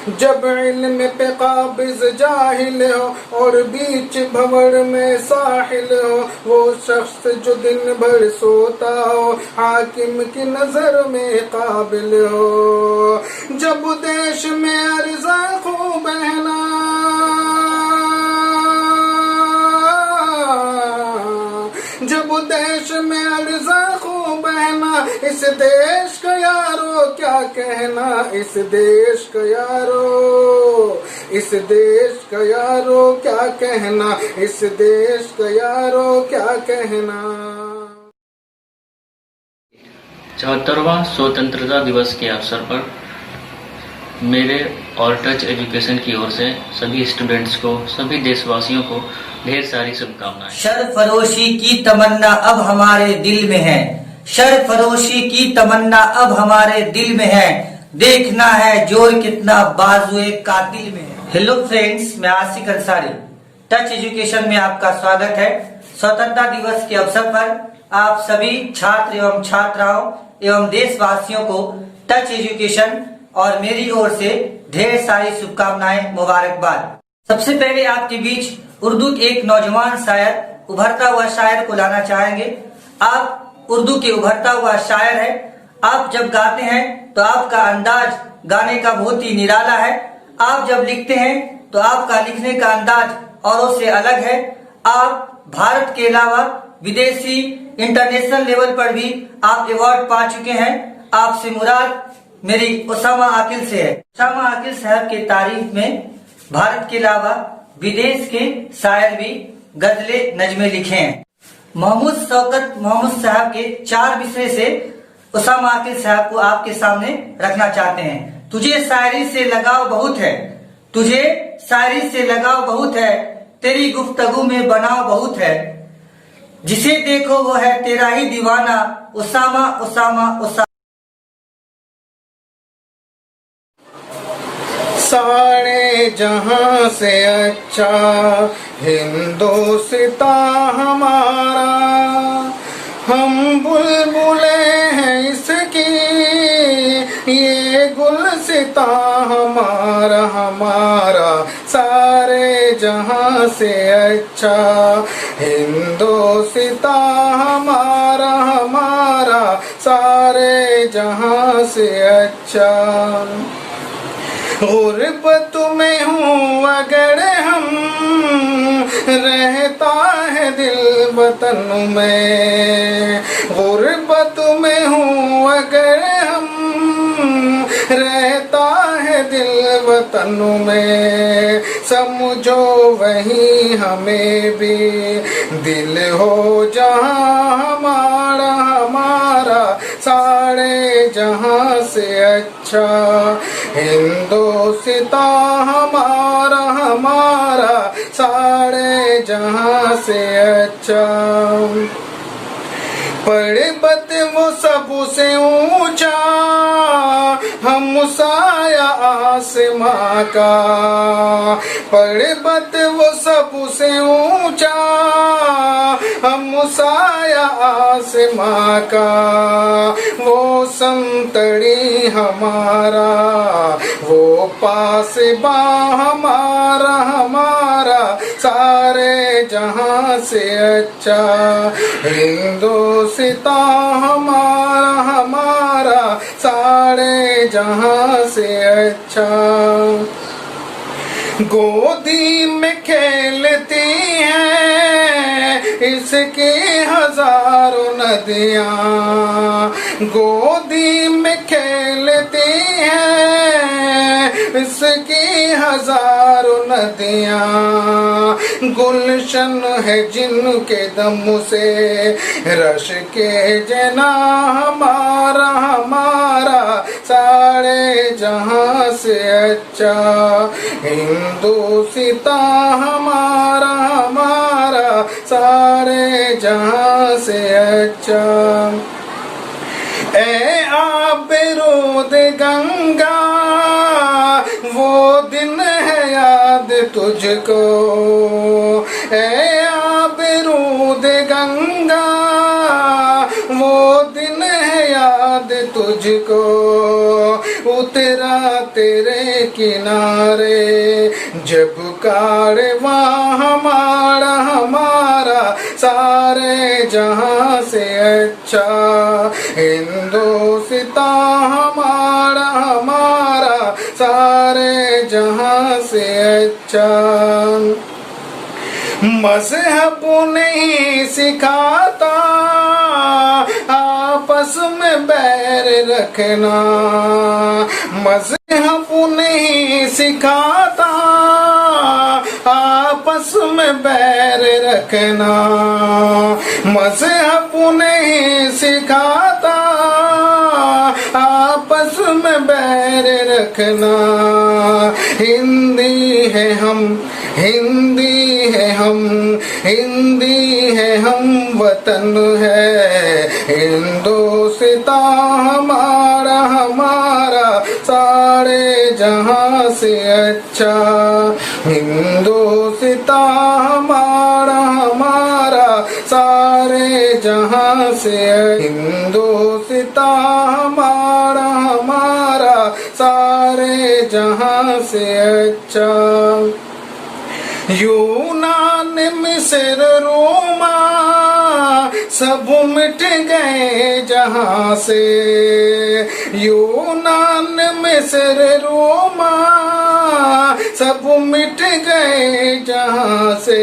जब इल्म पे काबिज जाहिल हो और बीच भंवर में साहिल हो, वो शख्स जो दिन भर सोता हो हाकिम की नजर में काबिल हो। जब देश में अर्जा खूब बहना, जब देश में अर्जा खूब बहना, इस देश का यारो क्या कहना, इस देश का यारो, इस देश का यारो क्या कहना, इस देश का यारो क्या कहना। 74वां स्वतंत्रता दिवस के अवसर पर मेरे और टच एजुकेशन की ओर से सभी स्टूडेंट्स को, सभी देशवासियों को ढेर सारी शुभकामनाएं। शरफरोशी की तमन्ना अब हमारे दिल में है, शरफरोशी की तमन्ना अब हमारे दिल में है, देखना है जोर कितना बाजुए कातिल में है। हेलो फ्रेंड्स, मैं आसिक अंसारी, टच एजुकेशन में आपका स्वागत है। स्वतंत्रता दिवस के अवसर पर आप सभी छात्र एवं छात्राओं एवं देशवासियों को टच एजुकेशन और मेरी ओर से ढेर सारी शुभकामनाएं, मुबारकबाद। सबसे पहले आपके बीच उर्दू के एक नौजवान शायर, उभरता हुआ शायर को लाना चाहेंगे। आप उर्दू के उभरता हुआ शायर हैं। आप जब गाते हैं तो आपका अंदाज गाने का बहुत ही निराला है। आप जब लिखते हैं तो आपका लिखने का अंदाज औरों से अलग है। आप भारत के अलावा विदेशी इंटरनेशनल लेवल पर भी आप अवार्ड पा चुके हैं। आपसे मुराद मेरी उसामा आकिल से है। उसामा आकिल साहब के तारीफ में भारत के अलावा विदेश के शायर भी गजले नज़में लिखे हैं। महमूद शौकत मोहम्मद साहब के 4 विषय से उसामा आकिल साहब को आपके सामने रखना चाहते हैं। तुझे शायरी से लगाव बहुत है, तुझे शायरी से लगाव बहुत है, तेरी गुफ्तगू में बनाव बहुत है, जिसे देखो वो है तेरा ही दीवाना, उसामा उसामा उसामा। सारे जहां से अच्छा हिंदुस्तां हमारा, हम बुलबुले हैं इसकी, ये गुलसिता हमारा, हमारा सारे जहां से अच्छा हिंदुस्तां हमारा, हमारा सारे जहां से अच्छा। गुर्बत में हूँ अगर हम, रहता है दिल वतन में, गुर्बत में हूँ अगर हम, रहता है दिल वतन में, समझो वही हमें भी दिल हो जहाँ हमारा, हमारा सारे जहां से अच्छा हिंदुस्तां हमारा, हमारा सारे जहां से अच्छा। पर्वत वो सबसे ऊंचा, हम साया आसमां का, पर्वत वो सबसे ऊंचा, हम साया आसमां का, वो समतड़ी हमारा, वो पासबा हमारा, हमारा सारे जहां से अच्छा हिंदुस्तां हमारा, हमारा सारे जहां से अच्छा। गोदी में खेलती हैं इसकी हजारों नदियाँ, गोदी में खेलती हैं इसकी हजारों नदियाँ, गुलशन है जिनके दम से रश के जना हमारा, हमारा सारे जहां से अच्छा हिंदुस्तां हमारा, हमारा सारे जहां से अच्छा। ए आबरूद गंगा वो दिन है याद तुझको, ए आबरूद गंगा वो दिन है याद तुझको, उतरा तेरे किनारे, जब कारवां हमारा हमारा सारे जहां से अच्छा, हिंदुस्तां हमारा हमारा सारे जहां से अच्छा। मज़हब नहीं सिखाता आपस में बैर रखना, मज़हब नहीं सिखाता आपस में बैर रखना, मज़हब नहीं सिखाता आपस में बैर रखना। हिंदी है हम, हिंदी है हम, हिंदी है हम, वतन है हिंदुस्तां हमारा हमारा सारे जहां से अच्छा, हिंदुस्तां हमारा हमारा सारे जहां से, हिंदुस्तां हमारा हमारा सारे जहां से अच्छा। यूनान मिस्र रोमा सब मिट गए जहां से, यूनान मिस्र रोमा सब मिट गए जहां से,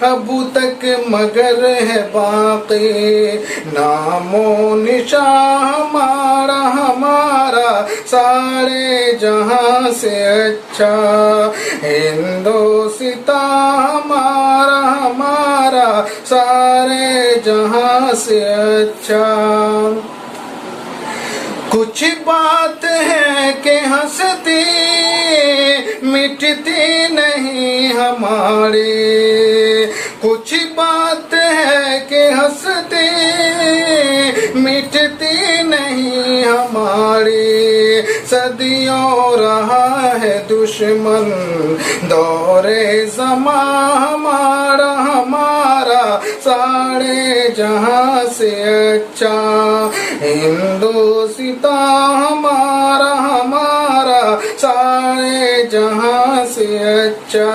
अब तक मगर है बाकी नामो निशान हमारा हमारा सारे जहां से अच्छा, हिंदुस्तां हमारा हमारा सारे जहां से अच्छा। कुछ बात है कि हंसती मिटती नहीं हमारी, कुछ बात है कि हंसती मिटती नहीं हमारी, सदियों रहा है दुश्मन दौरे ज़मां हमारा हमारा सारे जहां से अच्छा, हिंदुस्तां हमारा हमारा सारे जहां से अच्छा।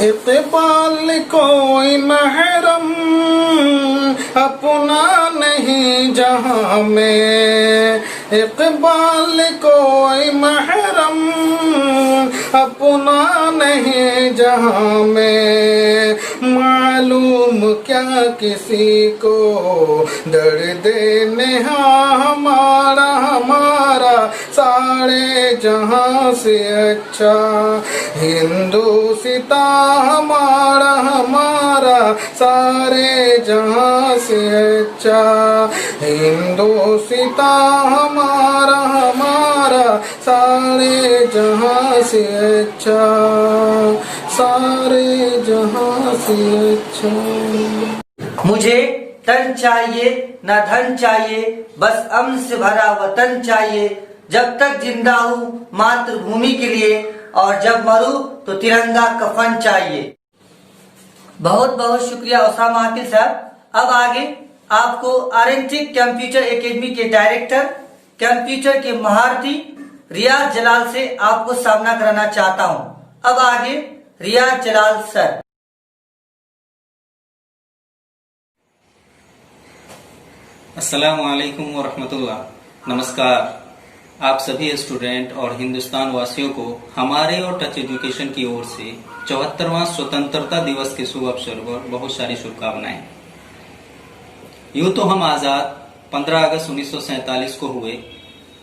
इक़बाल कोई महरम अपना नहीं जहां में, इक़बाल कोई महरम अपना नहीं जहां में, मालूम क्या किसी को दर्द नेहा हमारा हमारा सारे जहां से अच्छा, हिंदुस्तां हमारा हमारा सारे जहां से अच्छा, हिंदुस्तां हमारा हमारा सारे जहां से अच्छा, सारे जहां से अच्छा। मुझे तन चाहिए न धन चाहिए, बस अमन से भरा वतन चाहिए, जब तक जिंदा हूँ मातृभूमि के लिए, और जब मरूं तो तिरंगा कफन चाहिए। बहुत बहुत शुक्रिया उसामा आकिल साहब। अब आगे आपको आरएनटेक कंप्यूटर एकेडमी के डायरेक्टर, कंप्यूटर के महारथी रियाज जलाल से आपको सामना कराना चाहता हूं। अब आगे रियाज जलाल सर। अस्सलाम वालेकुम व रहमतुल्लाह। नमस्कार आप सभी स्टूडेंट और हिंदुस्तान वासियों को हमारे और टच एजुकेशन की ओर से 74वां स्वतंत्रता दिवस के शुभ अवसर पर बहुत सारी शुभकामनाएं। यूं तो हम आज़ाद 15 अगस्त 1947 को हुए,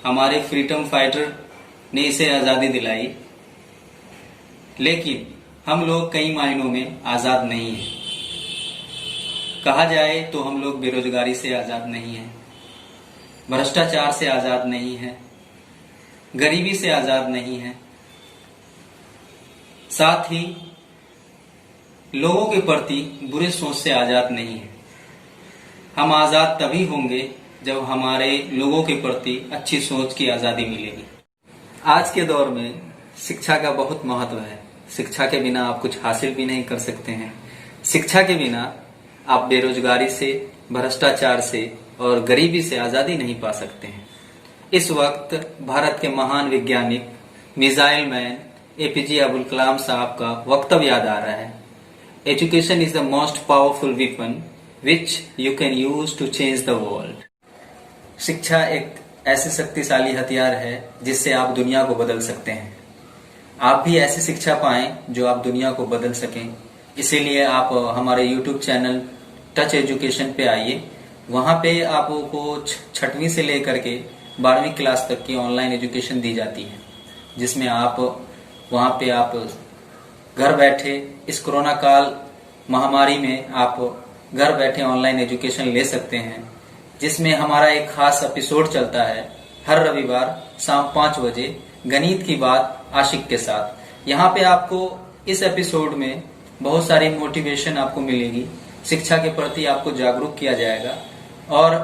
हमारे फ्रीडम फाइटर ने इसे आज़ादी दिलाई, लेकिन हम लोग कई मायनों में आज़ाद नहीं हैं। कहा जाए तो हम लोग बेरोजगारी से आज़ाद नहीं हैं, भ्रष्टाचार से आज़ाद नहीं हैं, गरीबी से आज़ाद नहीं हैं, साथ ही लोगों के प्रति बुरे सोच से आज़ाद नहीं हैं। हम आज़ाद तभी होंगे जब हमारे लोगों के प्रति अच्छी सोच की आज़ादी मिलेगी। आज के दौर में शिक्षा का बहुत महत्व है। शिक्षा के बिना आप कुछ हासिल भी नहीं कर सकते हैं। शिक्षा के बिना आप बेरोजगारी से, भ्रष्टाचार से और गरीबी से आज़ादी नहीं पा सकते हैं। इस वक्त भारत के महान वैज्ञानिक missile man APJ Abdul Kalam साहब का वक्तव्य याद आ रहा है। Education is the most powerful weapon which you can use to change the world. शिक्षा एक ऐसे शक्तिशाली हथियार है जिससे आप दुनिया को बदल सकते हैं। आप भी ऐसी शिक्षा पाएं जो आप दुनिया को बदल सकें। इसीलिए आप हमारे YouTube चैनल टच एजुकेशन पे आइए। वहां पे आपको 6वीं से लेकर के 12वीं क्लास तक की ऑनलाइन एजुकेशन दी जाती है, जिसमें आप वहां पे आप घर बैठे इस कोरोना काल महामारी में आप घर बैठे ऑनलाइन एजुकेशन ले सकते हैं, जिसमें हमारा एक खास एपिसोड चलता है हर रविवार शाम 5 बजे गणित की बात आशिक के साथ। यहाँ पे आपको इस एपिसोड में बहुत सारी मोटिवेशन आपको मिलेगी, शिक्षा के प्रति आपको जागरूक किया जाएगा और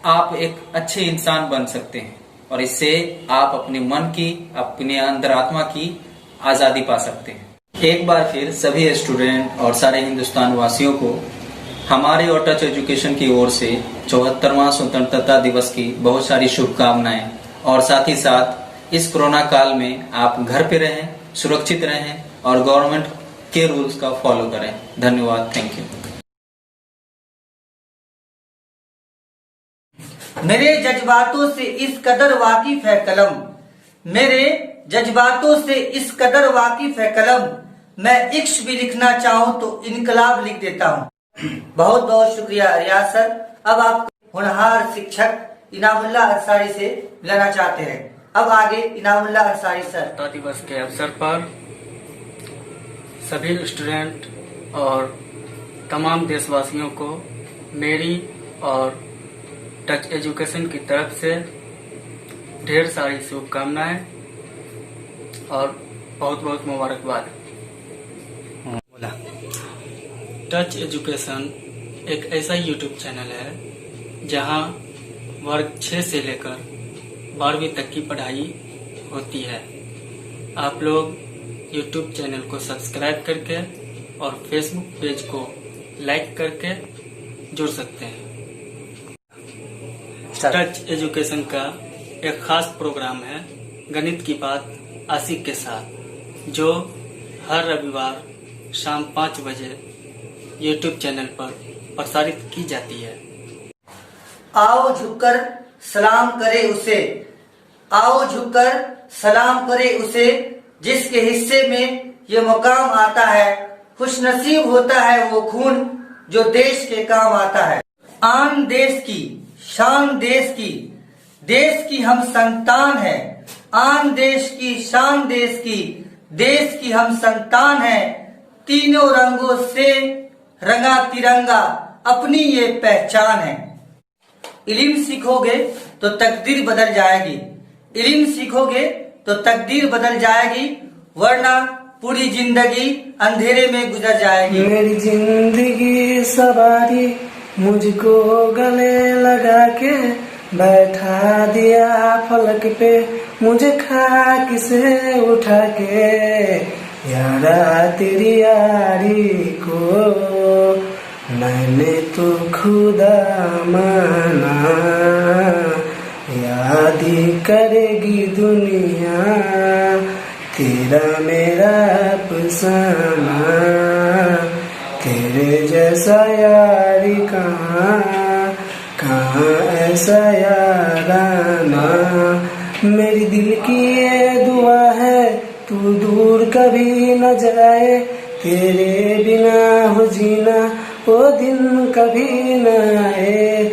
आप एक अच्छे इंसान बन सकते हैं और इससे आप अपने मन की, अपने अंतरात्मा की आजादी पा सकते हैं। एक बार फिर सभी स्टूडेंट और सारे हिंदुस्तान वासियों को हमारे और टच एजुकेशन की ओर से 74वां स्वतंत्रता दिवस की बहुत सारी शुभकामनाएं और साथ ही साथ इस कोरोना काल में आप घर पे रहें, सुरक्षित रहें और गवर्नमेंट के रूल्स का फॉलो करें। धन्यवाद, थैंक यू। मेरे जज्बातों से इस कदर वाकिफ है कलम, मेरे जज्बातों से इस कदर वाकिफ है कलम, मैं इश्क भी लिखना चाहूं तो इनकलाब लिख देता हूं। बहुत बहुत शुक्रिया रियाज सर। अब आप होनहार शिक्षक इनामुल्ला अंसारी से मिलाना चाहते हैं। अब आगे इनामुल्ला अंसारी सर। स्वतंत्रता दिवस के अवसर पर सभी स्टूडेंट और तमाम देशवासियों को मेरी और टच एजुकेशन की तरफ से ढेर सारी शुभकामनाएं और बहुत बहुत मुबारकबाद। टच एजुकेशन एक ऐसा YouTube चैनल है जहां वर्ग 6 से लेकर 12वीं तक की पढ़ाई होती है। आप लोग YouTube चैनल को सब्सक्राइब करके और Facebook पेज को लाइक करके जुड़ सकते हैं। टच एजुकेशन का एक खास प्रोग्राम है गणित की बात आशिक के साथ, जो हर रविवार शाम 5 बजे YouTube चैनल पर प्रसारित की जाती है। आओ झुककर सलाम करे उसे, आओ झुककर सलाम करे उसे, जिसके हिस्से में ये मुकाम आता है। खुशनसीब होता है वो खून जो देश के काम आता है। आन देश की शान देश की हम संतान है। आन देश की शान देश की हम संतान है। तीनों रंगों से रंगा तिरंगा अपनी ये पहचान है। इल्म सीखोगे तो तकदीर बदल जाएगी, इल्म सीखोगे तो तकदीर बदल जाएगी, वरना पूरी जिंदगी अंधेरे में गुजर जाएगी। मेरी जिंदगी सवारी मुझको गले लगा के बैठा दिया फलक पे, मुझे खाक से उठा के यारा तेरी यारी को मैंने तो खुदा माना। याद ही करेगी दुनिया तेरा मेरा अफसाना, तेरे जैसा यारी कहाँ ऐसा याराना। मेरी दिल की ये दुआ है तू दूर कभी न जाए, तेरे बिना हो जीना वो दिन कभी न आए।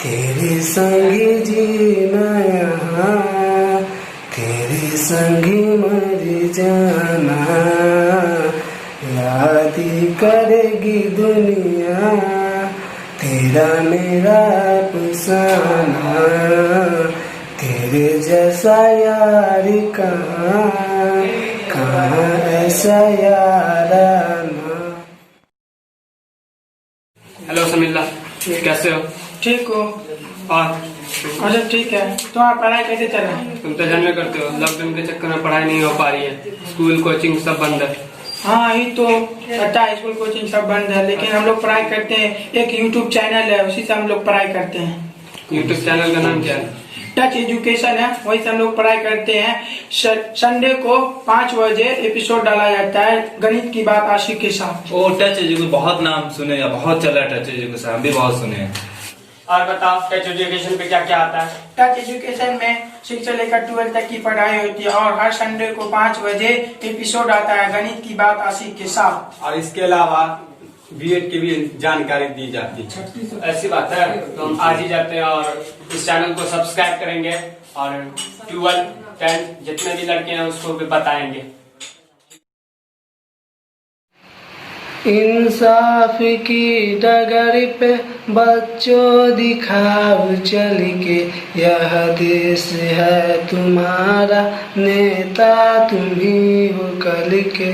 तेरे संगी जीना यहाँ, तेरे संगी मर जाना। याद ही करेगी दुनिया तेरा मेरा अफसाना, तेरे जैसा यार कहाँ ऐसा याराना। हेलो समीला, कैसे हो? ठीक हो? और अच्छा ठीक है। तुम्हारा पढ़ाई कैसे चल रहा है? तुम तो जानवे करते हो लॉकडाउन के चक्कर में पढ़ाई नहीं हो पा रही है, स्कूल कोचिंग सब बंद है। हाँ ये तो पता है, स्कूल कोचिंग सब बंद है, लेकिन हम लोग पढ़ाई करते हैं। एक YouTube चैनल है, उसी से हम लोग पढ़ाई करते हैं। यूट्यूब चैनल का नाम क्या है? टच एजुकेशन है, वही से हम लोग पढ़ाई करते हैं। संडे को 5 बजे एपिसोड डाला जाता है गणित की बात आशिक के साथ। ओ टच एजुकेशन बहुत नाम सुने हैं, बहुत चला टच एजुकेशन, हम भी बहुत सुने हैं। और बताओ टच एजुकेशन पे क्या क्या आता है? टच एजुकेशन में 6 से लेकर 12 तक की पढ़ाई होती है और हर संडे को 5 बजे एपिसोड आता है गणित की बात आशिक के साथ। और इसके अलावा बीएड की भी जानकारी दी जाती है। ऐसी बात है तो हम आज ही जाते हैं और इस चैनल को सब्सक्राइब करेंगे और 12, 10 जितने भी लड़के हैं उसको भी बताएंगे। इंसाफ की डगर पे बच्चों दिखाओ चल के, यह देश है तुम्हारा, नेता तुम ही हो कल के।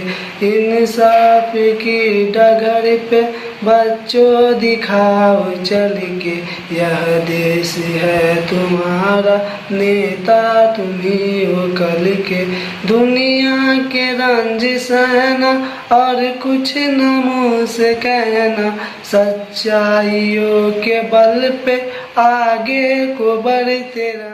इंसाफ की डगर पे बच्चों दिखाओ चल के, यह देश है तुम्हारा, नेता तुम ही हो कल के। दुनिया के रंज सहना और कुछ न मुँह से कहना, सच्चाइयों के बल पे आगे को बढ़ते रहना।